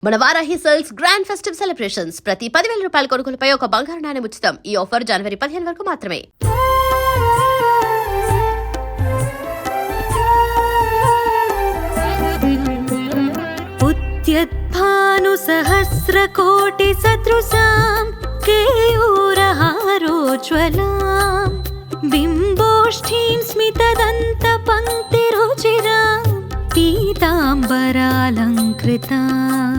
మన Varahi sales grand festive celebrations ప్రతి 10,000 రూపాయల కొనుగోలుపై ఒక బంగారు నాణెం ఉచితం. ఈ ఆఫర్ జనవరి 15 వరకు మాత్రమే. ఉత్యద్భాను సహస్రకోటి సదృశాం కేయూరహారోజ్వలాం బింబోష్ఠీం స్మితదంత పంక్తిరుచిరాం పీతాంబరాలంకృతాం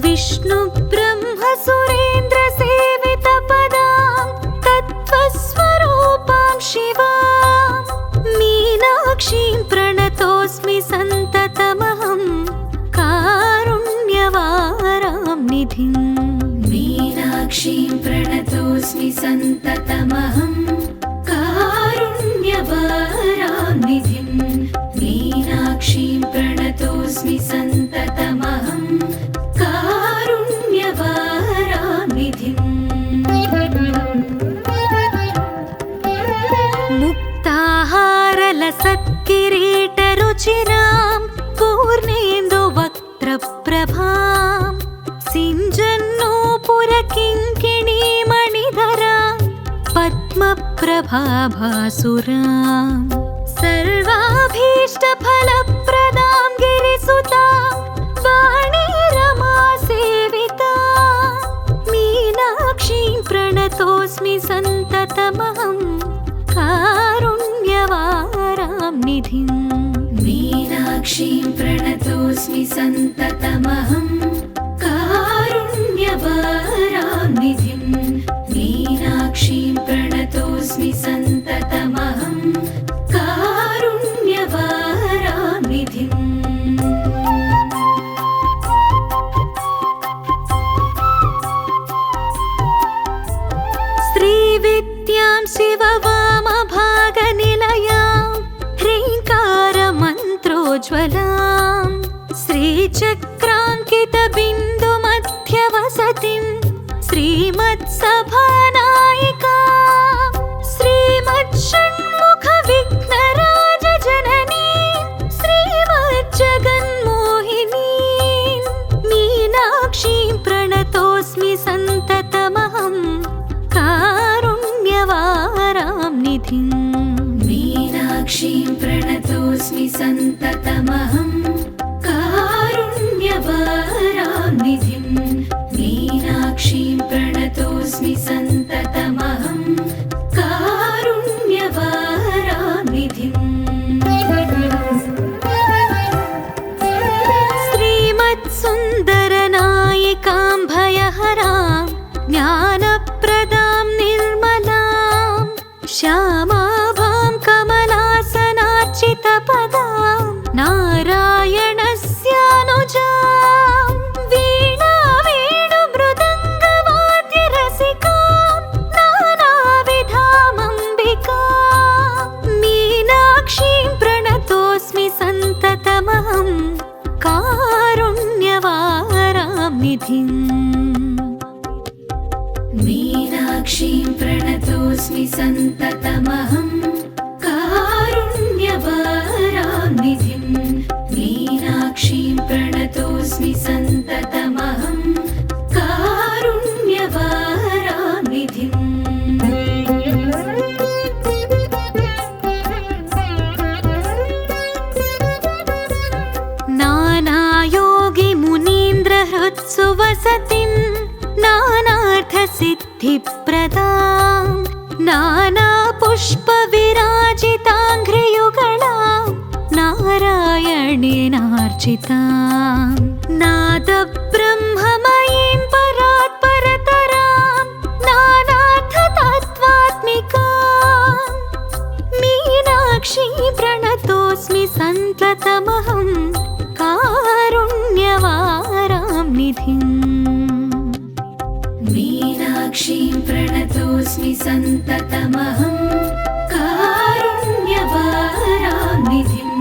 విష్ణు బ్రహ్మ సురేంద్ర సేవిత పదాం తత్వస్వరూపాం శివాం మీనాక్షీం ప్రణతోస్మి సంతతమహం కారుణ్యవారాం నిధిం. మీనాక్షీం ప్రణతోస్మి సంతతమహం కారుణ్యవారాం నిధిం. మీనాక్షీం ప్రణతోస్మి సంతతమహం కారుణ్యవారాం నిధిం. ముక్తాహారలసత్కిరీటరుచిరాం పూర్ణేందువక్త్రప్రభాం సింజన్నూపురకింకిణీమణిధరాం పద్మప్రభాభాసురాం సర్వాభీష్టఫలప్రదాం గిరిసుతాం వాణీరమాసేవితాం మీనాక్షీం ప్రణతోస్మి సంతతమహం కారుణ్యవారాం నిధిం. మీనాక్షీం ప్రణతోస్మి సంతతమహం కారుణ్యవారాం నిధిం. మీనాక్షీం ప్రణతోస్మి సంతతమహం కారుణ్యవారాం నిధిం. శ్రీవిద్యాం శివవామభాగనిలయాం హ్రీంకారమంత్రోజ్వలాం శ్రీచక్రాంకితబిందుమధ్యవసతిం శ్రీమత్సభానాయికాం శ్రీమచ్చణ్ముఖవిఘ్నరాజజననీం శ్రీమజ్జగన్మోహినీం మీనాక్షీం ప్రణతోస్మి సంతతమహం కారుణ్యవారాం నిధిం. మీనాక్షీం ప్రణతోస్మి సంతతమహం కారుణ్యవారాం నిధిం. మీనాక్షీం ప్రణతోస్మి సంతతమహం కారుణ్యవారాం నిధిం. శ్రీమత్సుందరనాయికాం భయహరాం జ్ఞానప్రదాం నిర్మలాం శ్యామాభాం కమలాసనార్చితపదాం నారాయణస్యానుజాం వీణా వేణుమృదంగవాద్యరసికాం నానావిధామంబికాం మీనాక్షీం ప్రణతోస్మి సంతతమహం కారుణ్యవారాం నిధిం. మీనాక్షీం ప్రణతోస్మి సంతతమహం కారుణ్యవారాం నిధిం. మీనాక్షీం ప్రణతోస్మి సంతతమహం కారుణ్యవారాం నిధిం. నానాయోగి మునీంద్రహృత్సు వసతిం నానార్థసిద్ధిప్రదాం నానాపుష్పవిరాజితాంఘ్రియుగళాం నారాయణేనార్చితాం నాదబ్రహ్మమయీం పరాత్పరతరాం నానార్థతత్వాత్మికాం మీనాక్షీం ప్రణతోస్మి సంతతమహం కారుణ్యవారాం నిధిం. మీనాక్షీం ప్రణతోస్మి సంతతమహం కారుణ్యవారాం నిధిం.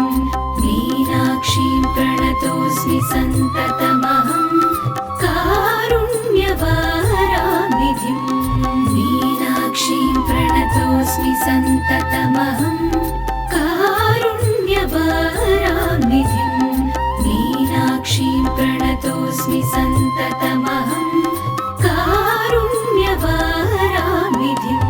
మీనాక్షీం ప్రణతోస్మి సంతతమహం सन्ततमहं कारुण्यवारानिधिम्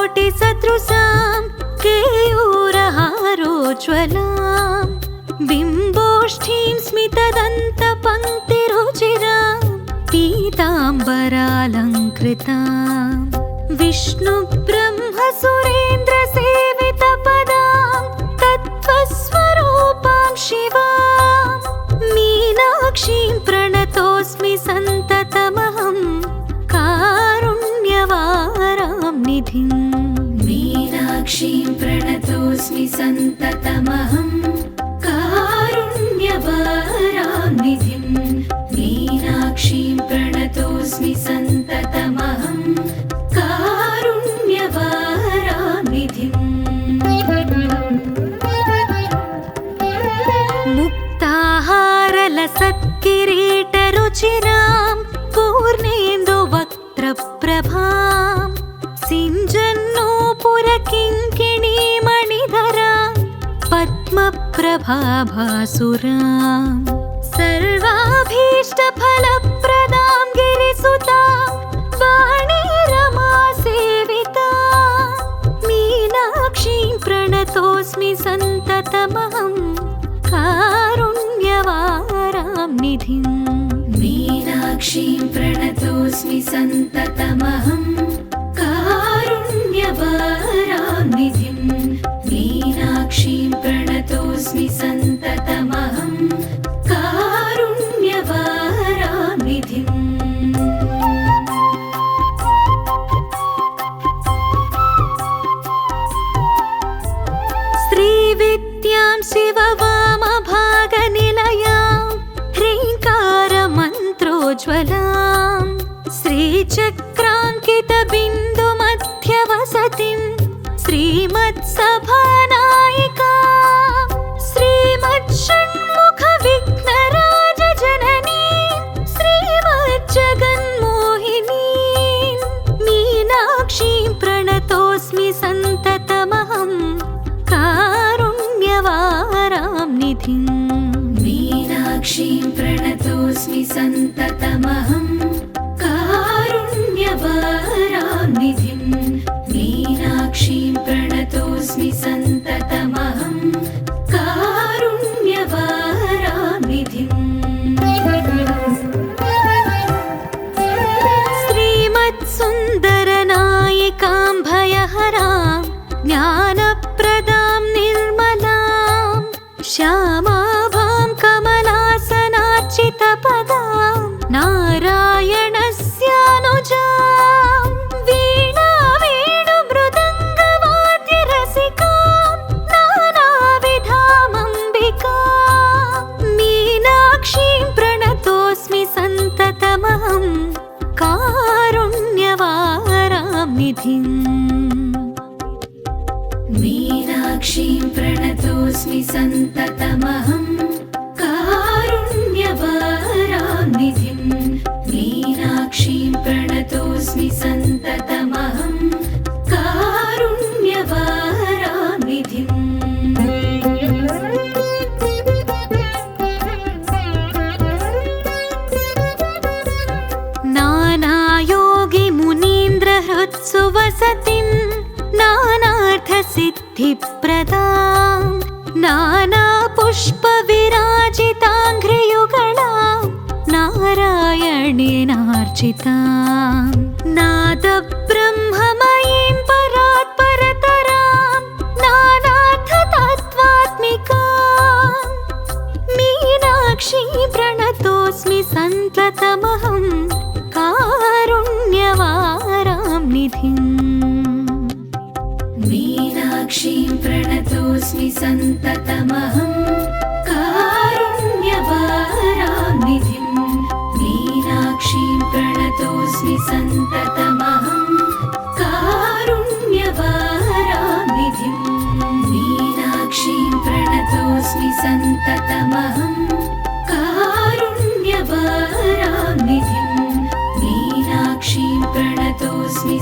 उद्यद्भानुसहस्रकोटिसदृशां केयूरहारोज्ज्वलां बिम्बोष्ठीं स्मितदन्तपङ्क्तिरुचिरां पीताम्बरालङ्कृतां विष्णुब्रह्मसुरेन्द्रसेवितपदां तत्त्वस्वरूपां शिवां मीनाक्षीं प्रणतोऽस्मि सन्ततमहं कारुण्यवारां निधिम् मीनाक्षीं प्रणतोऽस्मि सन्ततमहं कारुण्यवारानिधिम् मीनाक्षीं प्रणतोऽस्मि सन्ततमहं कारुण्यवारानिधिम् मुक्ताहारलसत्किरीटरुचिरां पूर्णेन्दुवक्त्रप्रभां सिञ्जन्नूपुरकिङ्किणीमणिधरां पद्मप्रभाभासुरां सर्वाभीष्टफलप्रदां गिरिसुतां वाणीरमासेवितां मीनाक्षीं प्रणतोऽस्मि सन्ततमहं कारुण्यवारां निधिम् मीनाक्षीं प्रणतोऽस्मि सन्ततमहं कारुण्यवारानिधिम् मीनाक्षीं प्रणतोऽस्मि सन्ततमहं कारुण्यवारानिधिम् श्रीविद्यां शिववामभागनिलयां ह्रीङ्कारमन्त्रोज्ज्वलां श्रीचक्राङ्कितबिन्दुमध्यवसतिं श्रीमत्सभानायिकां श्रीमच्छण्मुखविघ्नराजजननीं श्रीमज्जगन्मोहिनीं मीनाक्षीं प्रणतोऽस्मि सन्ततमहं कारुण्यवारां निधिम् मीनाक्षीं प्रणतोऽस्मि सन्ततमहं कारुण्यवारानिधिम् मीनाक्षीं प्रणतोऽस्मि सन्ततमहं कारुण्यवारानिधिम् श्रीमत्सुन्दरनायिकां भयहरां ज्ञानप्रदां निर्मलां श्यामाभां कमलासनार्चितपदां नारायणस्यानुजां वीणावेणुमृदङ्गवाद्यरसिकां नानाविधामम्बिकां मीनाक्षीं प्रणतोऽस्मि सन्ततमहं कारुण्यवारां निधिम् मीनाक्षीं प्रणतोऽस्मि सन्ततमहं कारुण्यवारानिधिम् मीनाक्षीं प्रणतोऽस्मि सन्ततमहं कारुण्यवारानिधिम् नानायोगिमुनीन्द्रहृत्सु वसतिं नानार्थसिद्धिप्रदां नानापुष्पविराजिताङ्घ्रियुगलां नारायणेनार्चितां नादब्रह्ममयीं परात्परतरां नानार्थतत्त्वात्मिकां मीनाक्षीं प्रणतोऽस्मि सन्ततमहं कारुण्यवारां निधिम् मीनाक्षीं प्रणतोऽस्मि सन्ततमहं कारुण्यवारानिधिम् मीनाक्षीं प्रणतोऽस्मि सन्ततमहं कारुण्यवारानिधिम् मीनाक्षीं प्रणतोऽस्मि सन्ततमहं कारुण्यवारानिधिम् प्रणतोऽस्मि